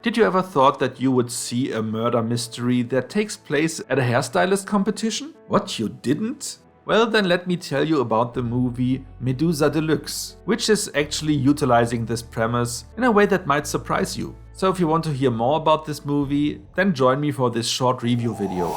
Did you ever thought that you would see a murder mystery that takes place at a hairstylist competition? What, you didn't? Well, then let me tell you about the movie Medusa Deluxe, which is actually utilizing this premise in a way that might surprise you. So if you want to hear more about this movie, then join me for this short review video.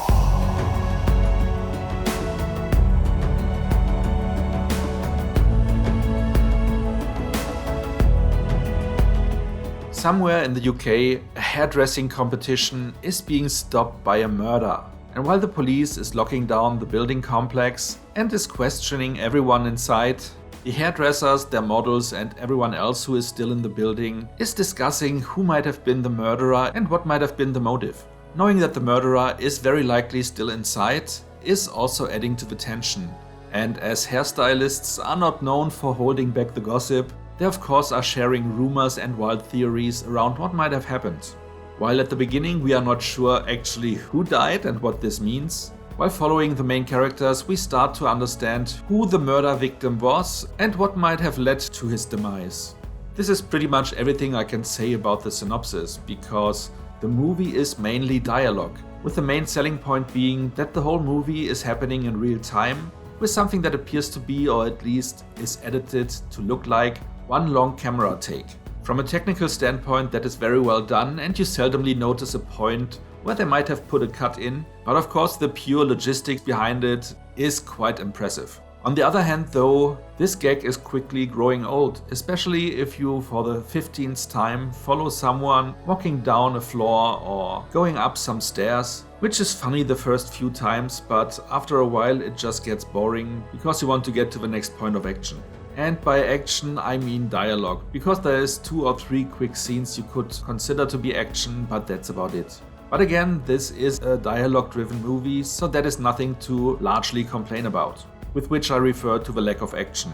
Somewhere in the UK, a hairdressing competition is being stopped by a murder. And while the police is locking down the building complex and is questioning everyone inside, the hairdressers, their models and everyone else who is still in the building is discussing who might have been the murderer and what might have been the motive. Knowing that the murderer is very likely still inside is also adding to the tension. And as hairstylists are not known for holding back the gossip, they of course are sharing rumors and wild theories around what might have happened. While at the beginning we are not sure actually who died and what this means, while following the main characters we start to understand who the murder victim was and what might have led to his demise. This is pretty much everything I can say about the synopsis, because the movie is mainly dialogue, with the main selling point being that the whole movie is happening in real time, with something that appears to be, or at least is edited to look like, one long camera take. From a technical standpoint, that is very well done, and you seldomly notice a point where they might have put a cut in, but of course the pure logistics behind it is quite impressive. On the other hand though, this gag is quickly growing old, especially if you for the 15th time follow someone walking down a floor or going up some stairs, which is funny the first few times, but after a while it just gets boring because you want to get to the next point of action. And by action I mean dialogue, because there is 2 or 3 quick scenes you could consider to be action, but that's about it. But again, this is a dialogue-driven movie, so that is nothing to largely complain about, with which I refer to the lack of action.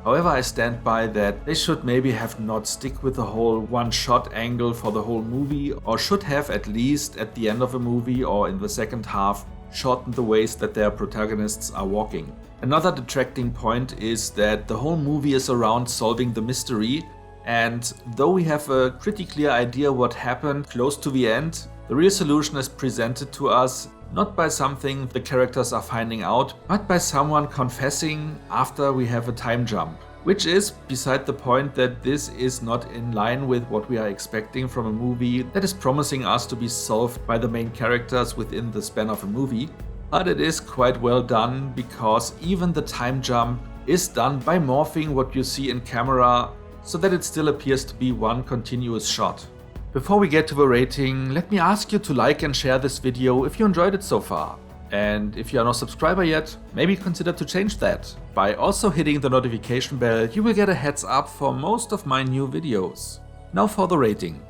However, I stand by that they should maybe have not stick with the whole one-shot angle for the whole movie, or should have at least at the end of a movie or in the second half shortened the ways that their protagonists are walking. Another detracting point is that the whole movie is around solving the mystery, and though we have a pretty clear idea what happened close to the end, the real solution is presented to us not by something the characters are finding out, but by someone confessing after we have a time jump. Which is beside the point that this is not in line with what we are expecting from a movie that is promising us to be solved by the main characters within the span of a movie. But it is quite well done, because even the time jump is done by morphing what you see in camera so that it still appears to be one continuous shot. Before we get to the rating, let me ask you to like and share this video if you enjoyed it so far. And if you are not a subscriber yet, maybe consider to change that. By also hitting the notification bell, you will get a heads up for most of my new videos. Now for the rating.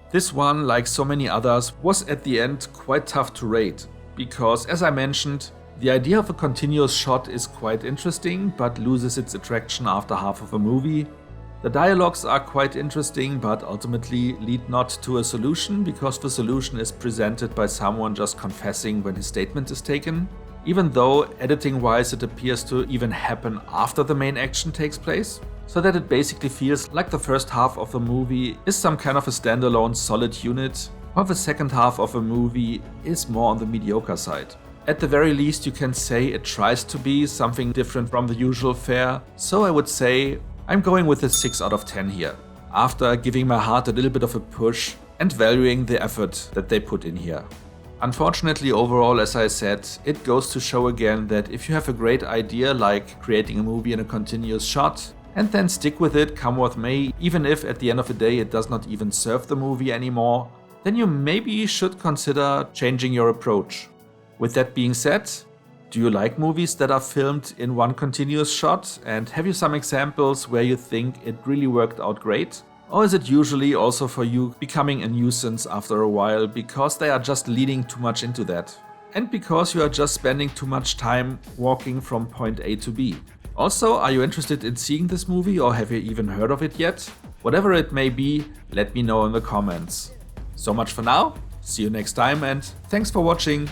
This one, like so many others, was at the end quite tough to rate. Because, as I mentioned, the idea of a continuous shot is quite interesting, but loses its attraction after half of a movie. The dialogues are quite interesting, but ultimately lead not to a solution, because the solution is presented by someone just confessing when his statement is taken. Even though editing-wise it appears to even happen after the main action takes place, so that it basically feels like the first half of the movie is some kind of a standalone solid unit, while the second half of a movie is more on the mediocre side. At the very least you can say it tries to be something different from the usual fare, so I would say I'm going with a 6 out of 10 here, after giving my heart a little bit of a push and valuing the effort that they put in here. Unfortunately overall, as I said, it goes to show again that if you have a great idea like creating a movie in a continuous shot, and then stick with it come what may, even if at the end of the day it does not even serve the movie anymore, then you maybe should consider changing your approach. With that being said, do you like movies that are filmed in one continuous shot, and have you some examples where you think it really worked out great? Or is it usually also for you becoming a nuisance after a while because they are just leading too much into that? And because you are just spending too much time walking from point A to B? Also, are you interested in seeing this movie, or have you even heard of it yet? Whatever it may be, let me know in the comments. So much for now, see you next time, and thanks for watching.